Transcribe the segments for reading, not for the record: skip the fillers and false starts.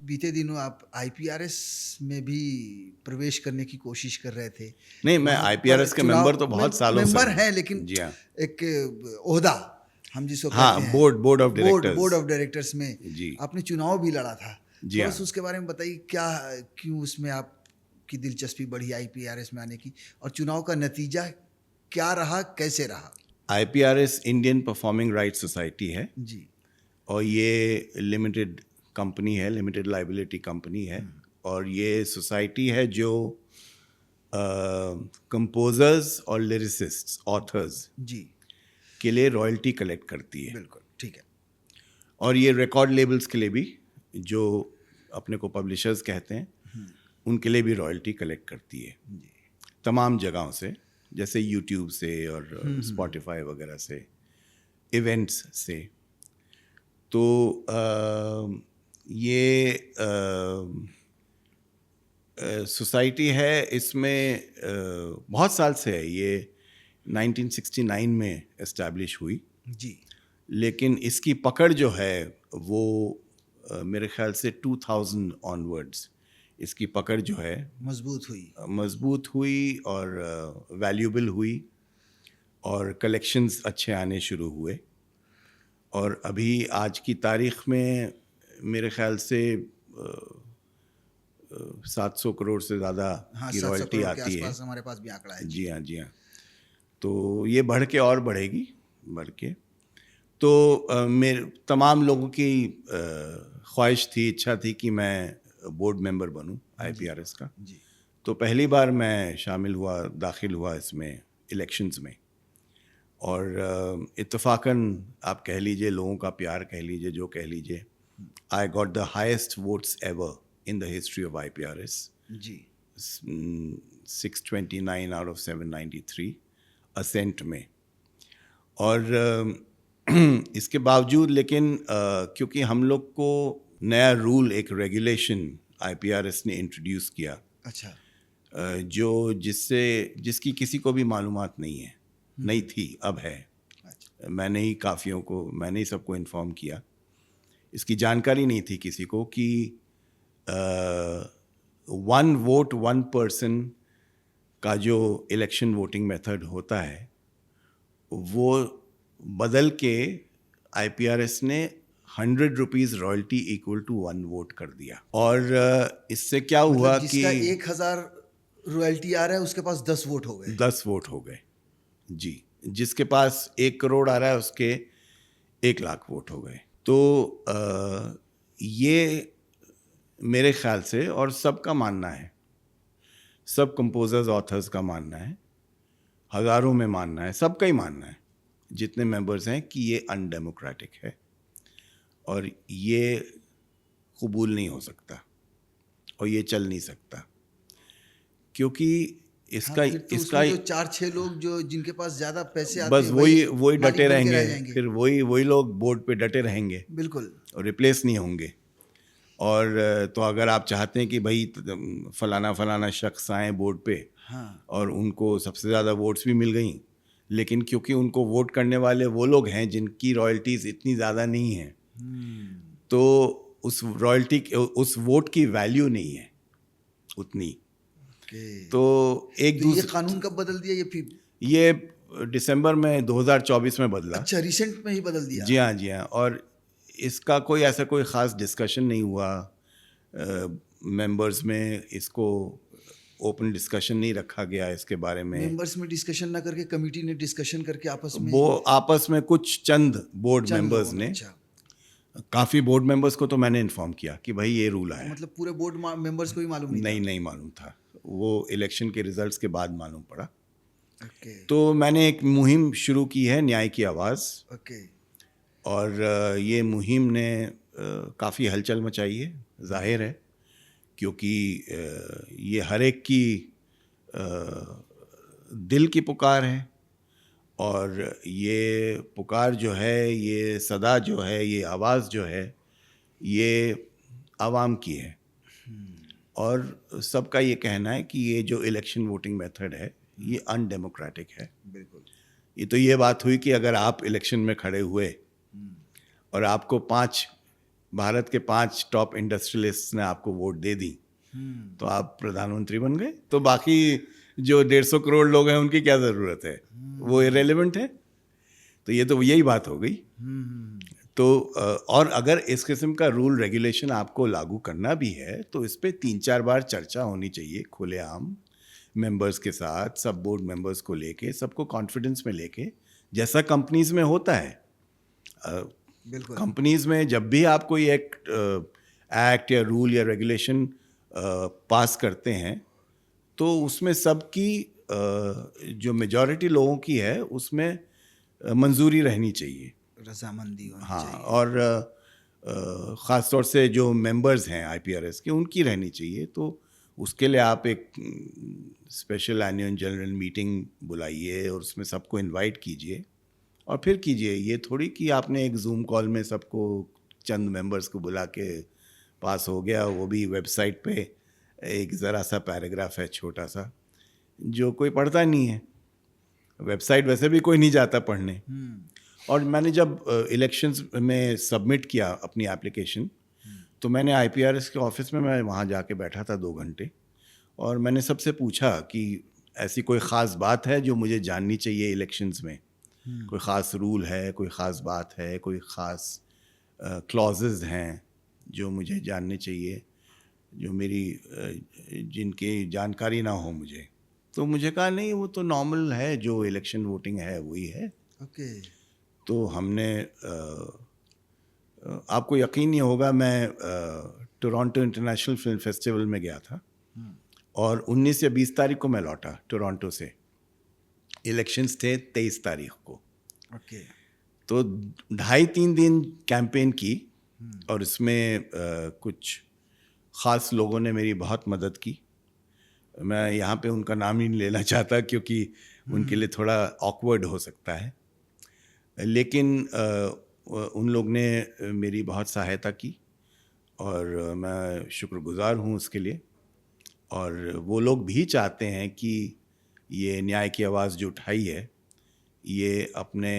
बीते दिनों आप आईपीआरएस में भी प्रवेश करने की कोशिश कर रहे थे। नहीं, मैं वहाँ आईपीआरएस पर के चुनाव मेंबर तो बहुत सालों से मेंबर हूँ। हैं, लेकिन जी हाँ। एक ओहदा हम जिसको हाँ, कहते हैं board of directors. Board of directors में जी। आपने चुनाव भी लड़ा था। जी थोड़ा हाँ। सा उसके बारे में बताइए, क्या क्यों उसमें आपकी दिलचस्पी बढ़ी आईपीआरएस में आने की, और चुनाव का नतीजा क्या रहा, कैसे रहा? IPRs Indian performing rights society है जी और ये लिमिटेड कंपनी है, लिमिटेड लाइबिलिटी कंपनी है। और ये सोसाइटी है जो कंपोजर्स और लिरिसिस्ट्स, ऑथर्स जी के लिए रॉयल्टी कलेक्ट करती है। बिल्कुल ठीक है। और ये रिकॉर्ड लेबल्स के लिए भी, जो अपने को पब्लिशर्स कहते हैं, उनके लिए भी रॉयल्टी कलेक्ट करती है तमाम जगहों से, जैसे यूट्यूब से और स्पॉटिफाई वगैरह से, इवेंट्स से। तो ये सोसाइटी है, इसमें बहुत साल से है। ये 1969 में एस्टैब्लिश हुई, जी लेकिन इसकी पकड़ जो है वो मेरे ख्याल से 2000 ऑनवर्ड्स इसकी पकड़ जो है मजबूत हुई और वैल्यूबल हुई और कलेक्शंस अच्छे आने शुरू हुए। और अभी आज की तारीख में मेरे ख्याल से 700 करोड़ से ज़्यादा की रॉयल्टी आती है। हमारे पास भी आंकड़ा है। जी हाँ, जी हाँ। तो ये बढ़ के और बढ़ेगी, बढ़ के। तो मेरे तमाम लोगों की ख्वाहिश थी, इच्छा थी कि मैं बोर्ड मेंबर बनूं आईपीआरएस का। जी तो पहली बार मैं दाखिल हुआ इसमें इलेक्शंस में। और इत्तफाकन आप कह लीजिए, लोगों का प्यार कह लीजिए, जो कह लीजिए, I got the highest votes ever in the history of IPRS. जी 629 आउट ऑफ 793 असेंट में। और इसके बावजूद, लेकिन क्योंकि हम लोग को नया रूल, एक रेगुलेशन आईपीआरएस ने इंट्रोड्यूस किया, अच्छा जिसकी किसी को भी मालूमात नहीं थी, अब है। अच्छा मैंने ही सबको इन्फॉर्म किया। इसकी जानकारी नहीं थी किसी को कि 1 वोट 1 पर्सन का जो इलेक्शन वोटिंग मेथड होता है, वो बदल के आईपीआरएस ने 100 rupees royalty equal to 1 vote कर दिया। और इससे क्या हुआ कि जिसका 1000 रॉयल्टी आ रहा है, उसके पास 10 वोट हो गए। 10 वोट हो गए जी। जिसके पास 1 करोड़ आ रहा है, उसके 1 लाख वोट हो गए। तो ये मेरे ख्याल से, और सबका मानना है, सब कंपोजर्स ऑथर्स का मानना है, हजारों में मानना है, सबका ही मानना है, जितने मेंबर्स हैं, कि ये अनडेमोक्रेटिक है और ये कबूल नहीं हो सकता और ये चल नहीं सकता। क्योंकि इसका तो इसका जो 4-6 लोग जो जिनके पास ज्यादा पैसे आते बस हैं, वही मालिक डटे बन के रह रहेंगे, जाएंगे। फिर वही लोग बोर्ड पे डटे रहेंगे बिल्कुल। और रिप्लेस नहीं होंगे। और तो अगर आप चाहते हैं कि भाई फलाना शख्स आए बोर्ड पे, हाँ और उनको सबसे ज़्यादा वोट्स भी मिल गई, लेकिन क्योंकि उनको वोट करने वाले वो लोग हैं जिनकी रॉयल्टीज़ इतनी ज़्यादा नहीं हैं, तो उस वोट की वैल्यू नहीं है उतनी। तो ये कानून कब बदल दिया? ये दिसंबर में 2024 में बदला। अच्छा, रिसेंट में ही बदल दिया। जी हाँ, जी हाँ। और इसका कोई ख़ास डिस्कशन नहीं हुआ मेंबर्स में, इसको ओपन डिस्कशन नहीं रखा गया इसके बारे में। मेंबर्स में डिस्कशन ना करके कमेटी ने डिस्कशन करके आपस में कुछ चंद बोर्ड मेंबर्स ने, अच्छा। काफ़ी बोर्ड मेंबर्स को तो मैंने इन्फॉर्म किया कि भाई ये रूल आया। मतलब पूरे बोर्ड मेंबर्स को भी मालूम नहीं मालूम था। वो इलेक्शन के रिजल्ट्स के बाद मालूम पड़ा। ओके। तो मैंने एक मुहिम शुरू की है, न्याय की आवाज़। ओके। और ये मुहिम ने काफ़ी हलचल मचाई है, जाहिर है, क्योंकि ये हर एक की दिल की पुकार है। और ये पुकार जो है, ये सदा जो है, ये आवाज़ जो है, ये आवाम की है। और सबका ये कहना है कि ये जो इलेक्शन वोटिंग मेथड है, ये अनडेमोक्रेटिक है। बिल्कुल। ये तो ये बात हुई कि अगर आप इलेक्शन में खड़े हुए और आपको 5 भारत के 5 टॉप इंडस्ट्रियलिस्ट ने आपको वोट दे दी तो आप प्रधानमंत्री बन गए, तो बाकी जो 150 करोड़ लोग हैं उनकी क्या ज़रूरत है, वो इरेलेवेंट है। तो ये तो यही बात हो गई। तो और अगर इस किस्म का रूल रेगुलेशन आपको लागू करना भी है तो इस पे 3-4 बार चर्चा होनी चाहिए खुलेआम मेंबर्स के साथ, सब बोर्ड मेंबर्स को लेके, सबको कॉन्फिडेंस में लेके, जैसा कंपनीज में होता है। बिल्कुल। कंपनीज में जब भी आप कोई एक्ट या रूल या रेगुलेशन पास करते हैं तो उसमें सबकी जो मेजॉरिटी लोगों की है उसमें मंजूरी रहनी चाहिए, रजामंदी होनी हाँ, चाहिए। और ख़ास तौर से जो मेंबर्स हैं आईपीआरएस के उनकी रहनी चाहिए। तो उसके लिए आप एक स्पेशल एनुअल जनरल मीटिंग बुलाइए और उसमें सबको इनवाइट कीजिए और फिर कीजिए। ये थोड़ी कि आपने एक जूम कॉल में सबको चंद मेंबर्स को बुला के पास हो गया, वो भी वेबसाइट पे एक ज़रा सा पैराग्राफ है छोटा सा जो कोई पढ़ता नहीं है, वेबसाइट वैसे भी कोई नहीं जाता पढ़ने। और मैंने जब इलेक्शंस में सबमिट किया अपनी एप्लीकेशन तो मैंने आईपीआरएस के ऑफिस में मैं वहाँ जाके बैठा था 2 घंटे और मैंने सबसे पूछा कि ऐसी कोई ख़ास बात है जो मुझे जाननी चाहिए इलेक्शंस में, कोई ख़ास रूल है, कोई ख़ास बात है, कोई ख़ास क्लॉजेज हैं जो मुझे जानने चाहिए, जो मेरी जिनकी जानकारी ना हो मुझे। तो मुझे कहा नहीं, वो तो नॉर्मल है, जो इलेक्शन वोटिंग है वही है। ओके। तो हमने आपको यकीन नहीं होगा, मैं टोरंटो इंटरनेशनल फिल्म फेस्टिवल में गया था और 19 या 20 तारीख को मैं लौटा टोरंटो से। इलेक्शंस थे 23 तारीख को। ओके। तो 2.5-3 दिन कैंपेन की और इसमें कुछ ख़ास लोगों ने मेरी बहुत मदद की। मैं यहाँ पे उनका नाम ही नहीं लेना चाहता क्योंकि उनके लिए थोड़ा ऑकवर्ड हो सकता है, लेकिन उन लोग ने मेरी बहुत सहायता की और मैं शुक्रगुजार हूँ उसके लिए। और वो लोग भी चाहते हैं कि ये न्याय की आवाज़ जो उठाई है ये अपने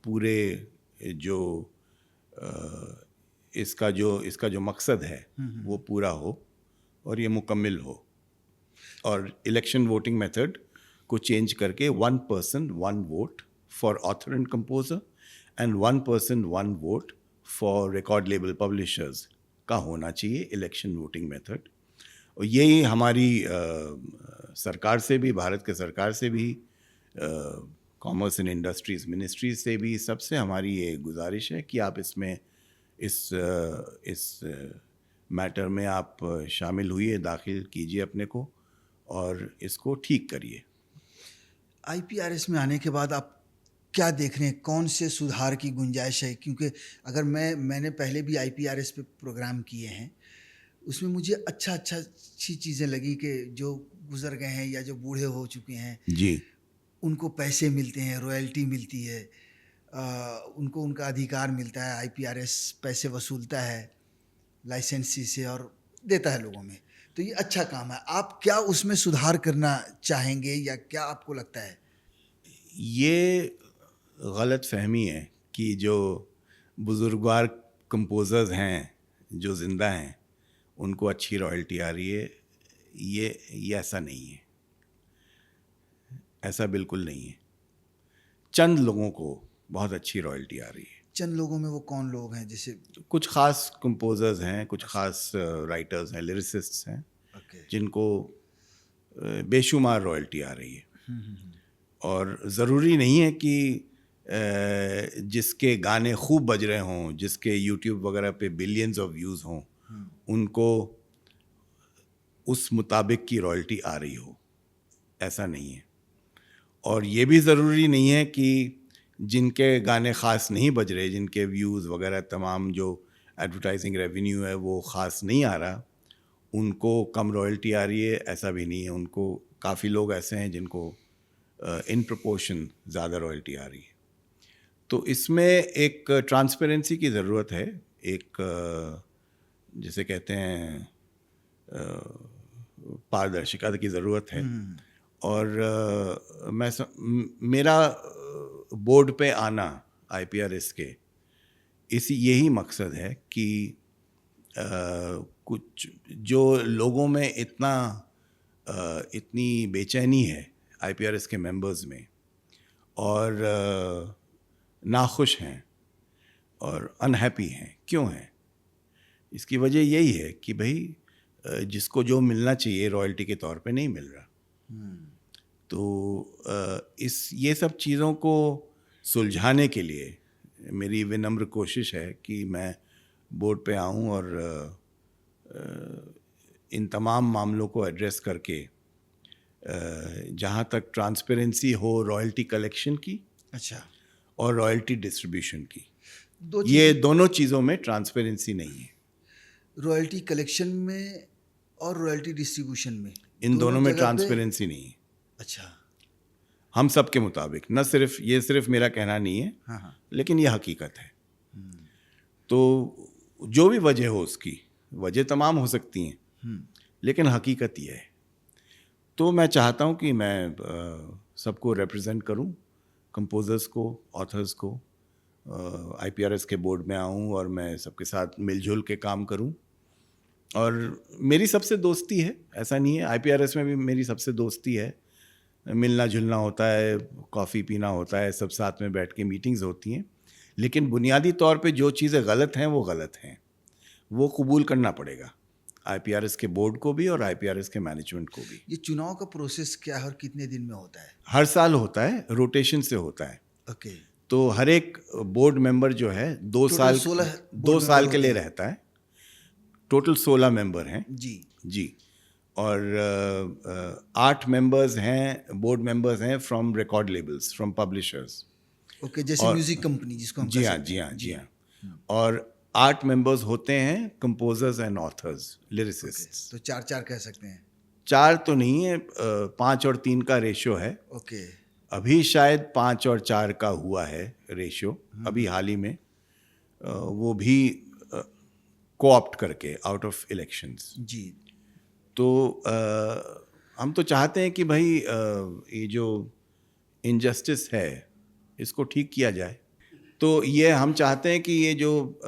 पूरे जो इसका जो मकसद है वो पूरा हो और ये मुकम्मल हो। और इलेक्शन वोटिंग मेथड को चेंज करके 1 person 1 vote for author and composer and 1 person 1 vote for record label publishers का होना चाहिए इलेक्शन वोटिंग मेथड। और यही हमारी सरकार से भी, भारत के सरकार से भी, कॉमर्स एंड इंडस्ट्रीज़ मिनिस्ट्री से भी, सबसे हमारी ये गुजारिश है कि आप इसमें इस मैटर में आप शामिल हुइए, दाखिल कीजिए अपने को और इसको ठीक करिए। आईपीआरएस में आने के बाद आप क्या देख रहे हैं, कौन से सुधार की गुंजाइश है? क्योंकि अगर मैंने पहले भी आईपीआरएस पे प्रोग्राम किए हैं, उसमें मुझे अच्छी चीज़ें लगी कि जो गुजर गए हैं या जो बूढ़े हो चुके हैं जी, उनको पैसे मिलते हैं, रॉयल्टी मिलती है, उनको उनका अधिकार मिलता है। आईपीआरएस पैसे वसूलता है लाइसेंसी से और देता है लोगों में, तो ये अच्छा काम है। आप क्या उसमें सुधार करना चाहेंगे या क्या आपको लगता है? ये गलत फहमी है कि जो बुजुर्गवार कंपोजर्स हैं जो ज़िंदा हैं उनको अच्छी रॉयल्टी आ रही है। ये ऐसा नहीं है, ऐसा बिल्कुल नहीं है। चंद लोगों को बहुत अच्छी रॉयल्टी आ रही है। चंद लोगों में वो कौन लोग हैं? जैसे कुछ ख़ास कंपोजर्स हैं, कुछ ख़ास राइटर्स हैं, लिरिसिस्ट्स हैं जिनको बेशुमार रॉयल्टी आ रही है। और ज़रूरी नहीं है कि जिसके गाने खूब बज रहे हों, जिसके यूट्यूब वगैरह पे बिलियंस ऑफ व्यूज़ हों, उनको उस मुताबिक की रॉयल्टी आ रही हो, ऐसा नहीं है। और ये भी ज़रूरी नहीं है कि जिनके गाने ख़ास नहीं बज रहे, जिनके व्यूज़ वगैरह तमाम जो एडवर्टाइजिंग रेवेन्यू है वो ख़ास नहीं आ रहा, उनको कम रॉयल्टी आ रही है, ऐसा भी नहीं है। उनको काफ़ी लोग ऐसे हैं जिनको इन प्रोपोर्शन ज़्यादा रॉयल्टी आ रही है। तो इसमें एक ट्रांसपेरेंसी की ज़रूरत है, एक जिसे कहते हैं पारदर्शिता की ज़रूरत है। और मेरा बोर्ड पे आना आईपीआरएस के यही मकसद है कि कुछ जो लोगों में इतनी बेचैनी है आईपीआरएस के मेंबर्स में, और नाखुश हैं और अनहैप्पी हैं, क्यों हैं? इसकी वजह यही है कि भाई जिसको जो मिलना चाहिए रॉयल्टी के तौर पे नहीं मिल रहा। तो ये सब चीज़ों को सुलझाने के लिए मेरी विनम्र कोशिश है कि मैं बोर्ड पे आऊं और इन तमाम मामलों को एड्रेस करके जहां तक ट्रांसपेरेंसी हो रॉयल्टी कलेक्शन की, अच्छा, और रॉयल्टी डिस्ट्रीब्यूशन की, दो ये दोनों चीज़ों में ट्रांसपेरेंसी नहीं है। रॉयल्टी कलेक्शन में और रॉयल्टी डिस्ट्रीब्यूशन में, इन दोनों में जगह पे- ट्रांसपेरेंसी नहीं है अच्छा, हम सब के मुताबिक। न सिर्फ मेरा कहना नहीं है, हाँ हाँ, लेकिन ये हकीकत है। तो जो भी वजह हो, उसकी वजह तमाम हो सकती हैं, लेकिन हकीकत ये है। तो मैं चाहता हूँ कि मैं सबको रिप्रेजेंट करूँ, कंपोजर्स को, ऑथर्स को, आईपीआरएस के बोर्ड में आऊँ और मैं सबके साथ मिलजुल के काम करूँ। और मेरी सबसे दोस्ती है, ऐसा नहीं है, आईपीआरएस में भी मेरी सबसे दोस्ती है। मिलना जुलना होता है, कॉफ़ी पीना होता है, सब साथ में बैठ के मीटिंग्स होती हैं, लेकिन बुनियादी तौर पे जो चीज़ें गलत हैं वो गलत हैं, वो कबूल करना पड़ेगा आईपीआरएस के बोर्ड को भी और आईपीआरएस के मैनेजमेंट को भी। ये चुनाव का प्रोसेस क्या है और कितने दिन में होता है? हर साल होता है, रोटेशन से होता है। ओके, तो हर एक बोर्ड मेंबर जो है दो Total साल 16 दो board साल member के लिए होते हैं। रहता है। टोटल 16 मेंबर हैं जी, जी। और 8 मेंबर्स हैं, बोर्ड मेंबर्स हैं from record labels, from publishers. Okay, जैसे म्यूजिक कंपनी जिसको हम जी कह हाँ, सकते जी हैं। हाँ, जी हाँ। और 8 मेंबर्स होते हैं कंपोजर्स एंड ऑथर्स, लिरिसिस्ट्स। तो 4-4 कह सकते हैं। 4 तो नहीं है, 5 और 3 का रेशियो है। ओके, अभी शायद 5 और 4 का हुआ है रेशियो, अभी हाल ही में, वो भी कोऑप्ट करके आउट ऑफ इलेक्शंस। जी, तो हम तो चाहते हैं कि भाई ये जो इनजस्टिस है इसको ठीक किया जाए। तो ये हम चाहते हैं कि ये जो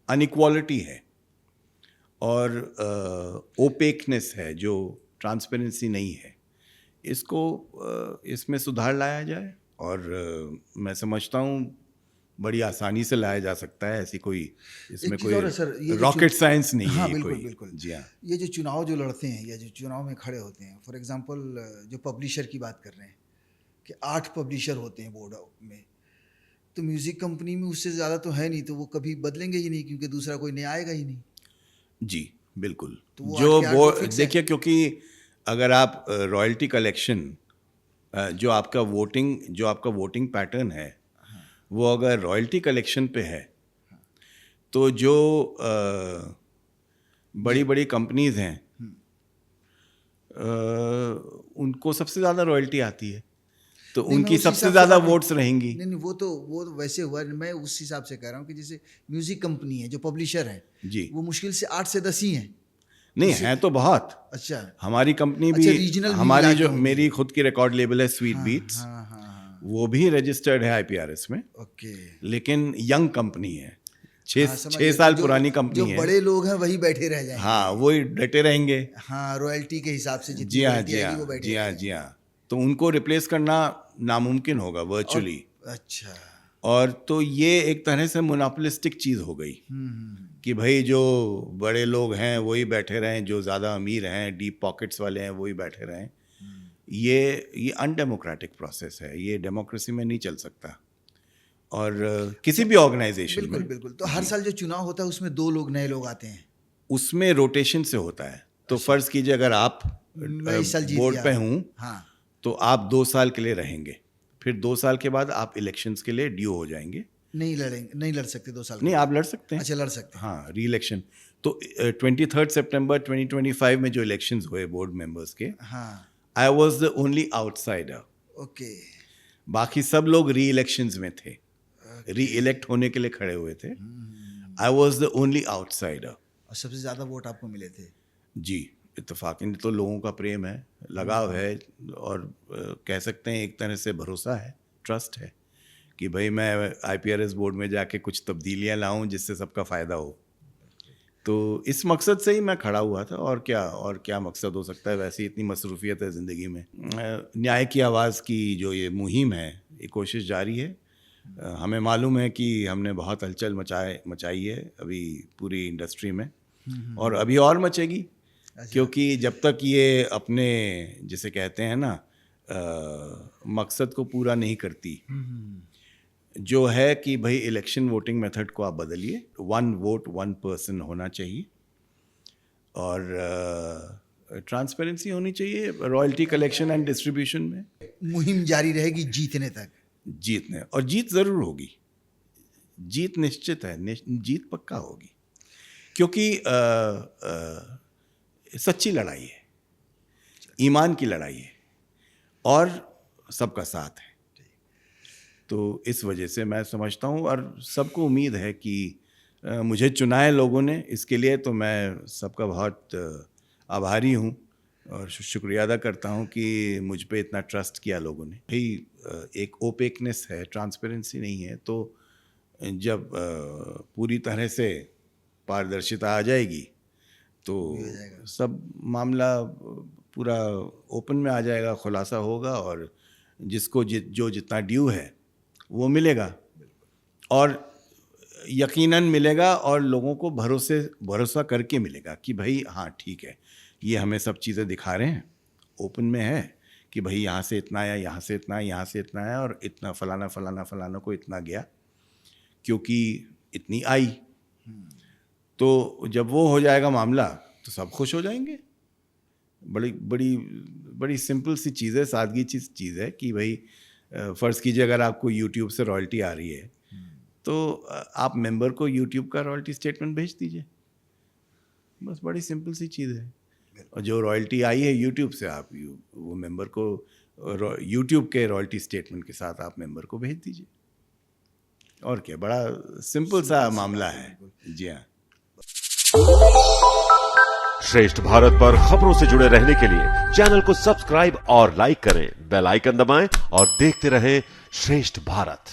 अनइक्वालिटी है और ओपेकनेस है, जो ट्रांसपेरेंसी नहीं है, इसको इसमें सुधार लाया जाए। और मैं समझता हूँ बड़ी आसानी से लाया जा सकता है, ऐसी कोई इसमें एक चीज़ और है सर, कोई ये जो रॉकेट साइंस नहीं हाँ, है ये बिल्कुल कोई। बिल्कुल। जी हाँ, ये जो चुनाव जो लड़ते हैं या जो चुनाव में खड़े होते हैं, फॉर एग्जांपल जो पब्लिशर की बात कर रहे हैं कि 8 पब्लिशर होते हैं बोर्ड में, तो म्यूज़िक कंपनी में उससे ज़्यादा तो है नहीं, तो वो कभी बदलेंगे ही नहीं क्योंकि दूसरा कोई नया आएगा ही नहीं। जी बिल्कुल। तो वो जो 8 के 8 तो फिक्स है। देखिए, क्योंकि अगर आप रॉयल्टी कलेक्शन, जो आपका वोटिंग पैटर्न है, वो अगर रॉयल्टी कलेक्शन पे है, तो जो बड़ी बड़ी कंपनीज हैं उनको सबसे ज़्यादा रॉयल्टी आती है, तो नहीं, मैं उनकी उस सबसे हिसाब से ज़्यादा आपने- वोट्स रहेंगी। नहीं, वो तो वैसे हुआ, मैं उस हिसाब से कह रहा हूँ कि जैसे म्यूज़िक कंपनी है, जो पब्लिशर है, जी, वो मुश्किल से 8 से 10 ही हैं। नहीं है तो बहुत। अच्छा, हमारी कंपनी अच्छा, भी, रीजनल भी हमारी मिला के जो होंगी। मेरी खुद की रिकॉर्ड लेबल है स्वीट हाँ, बीट्स, हाँ हाँ हाँ, वो भी रजिस्टर्ड है आईपीआरएस में, ओके। लेकिन यंग कंपनी है, हाँ, समझ 6 गया। साल जो- पुरानी कंपनी जो है। बड़े लोग हैं वही बैठे रह जाएंगे। हाँ, वही डटे रहेंगे। हाँ, रॉयल्टी के हिसाब से जितनी जी हाँ, रॉयल्टी जी आएगी हाँ, वो बैठे जी रह हाँ, जाएंगे। जी हाँ। तो उनको रिप्लेस करना नामुमकिन होगा वर्चुअली। अच्छा, और तो ये एक तरह से मोनोपोलिस्टिक चीज़ हो गई कि भाई जो बड़े लोग हैं वही बैठे रहें, जो ज़्यादा अमीर हैं, डीप पॉकेट्स वाले हैं, वही बैठे रहें। ये अनडेमोक्रेटिक प्रोसेस है, ये डेमोक्रेसी में नहीं चल सकता। और किसी भी ऑर्गेनाइजेशन बिल्कुल में बिल्कुल। तो हर साल जो चुनाव होता है उसमें 2 लोग नए लोग आते हैं। उसमें रोटेशन से होता है। तो फर्ज कीजिए अगर आप मैं इस साल जीत बोर्ड गया। पे हूँ, हाँ, तो आप 2 साल के लिए रहेंगे, फिर 2 साल के बाद आप इलेक्शंस के लिए ड्यू हो जाएंगे। नहीं लड़ सकते 2 साल नहीं, के आप लड़ सकते हैं। अच्छा, लड़ सकते हैं। हाँ, री इलेक्शन। तो 23 सितंबर 2025 में जो इलेक्शंस हुए बोर्ड मेंबर्स के, हाँ, I was the only outsider. Okay, बाकी सब लोग री इलेक्शंस में थे, री इलेक्ट होने के लिए खड़े हुए थे। I was the only outsider. और सबसे ज़्यादा वोट आपको मिले थे। जी, इत्तेफाकन तो लोगों का प्रेम है, लगाव है, और कह सकते हैं एक तरह से भरोसा है, ट्रस्ट है कि भाई मैं IPRS बोर्ड में जाके कुछ तब्दीलियां लाऊं जिससे सबका फ़ायदा हो। तो इस मकसद से ही मैं खड़ा हुआ था, और क्या मकसद हो सकता है, वैसे ही इतनी मसरूफियत है ज़िंदगी में। न्याय की आवाज़ की जो ये मुहिम है, ये कोशिश जारी है। हमें मालूम है कि हमने बहुत हलचल मचाई है अभी पूरी इंडस्ट्री में, और अभी और मचेगी, क्योंकि जब तक ये अपने जिसे कहते हैं ना मकसद को पूरा नहीं करती, जो है कि भाई इलेक्शन वोटिंग मेथड को आप बदलिए, 1 वोट 1 पर्सन होना चाहिए, और ट्रांसपेरेंसी होनी चाहिए रॉयल्टी कलेक्शन एंड डिस्ट्रीब्यूशन में। मुहिम जारी रहेगी जीतने तक। और जीत ज़रूर होगी, जीत निश्चित है, जीत पक्का होगी, क्योंकि सच्ची लड़ाई है, ईमान की लड़ाई है, और सबका साथ है। तो इस वजह से मैं समझता हूँ, और सबको उम्मीद है कि मुझे चुना है लोगों ने, इसके लिए तो मैं सबका बहुत आभारी हूँ और शुक्रिया अदा करता हूँ कि मुझ पे इतना ट्रस्ट किया लोगों ने। भाई एक ओपेकनेस है, ट्रांसपेरेंसी नहीं है, तो जब पूरी तरह से पारदर्शिता आ जाएगी तो सब मामला पूरा ओपन में आ जाएगा, खुलासा होगा, और जिसको जो जितना ड्यू है वो मिलेगा, और यकीनन मिलेगा, और लोगों को भरोसा करके मिलेगा कि भाई हाँ ठीक है, ये हमें सब चीज़ें दिखा रहे हैं, ओपन में है कि भाई यहाँ से इतना आया, यहाँ से इतना, यहाँ से इतना आया, और इतना फलाना को इतना गया, क्योंकि इतनी आई। तो जब वो हो जाएगा मामला तो सब खुश हो जाएंगे। बड़ी सिंपल सी चीज़ है, सादगी चीज़ है कि भाई फ़र्ज़ कीजिए अगर आपको यूट्यूब से रॉयल्टी आ रही है, तो आप मेंबर को यूट्यूब का रॉयल्टी स्टेटमेंट भेज दीजिए, बस बड़ी सिंपल सी चीज़ है। और जो रॉयल्टी आई है यूट्यूब से, आप वो मेंबर को यूट्यूब के रॉयल्टी स्टेटमेंट के साथ आप मेंबर को भेज दीजिए, और क्या, बड़ा सिंपल सा मामला है। जी हाँ। श्रेष्ठ भारत पर खबरों से जुड़े रहने के लिए चैनल को सब्सक्राइब और लाइक करें, बेल आइकन दबाएं और देखते रहें श्रेष्ठ भारत।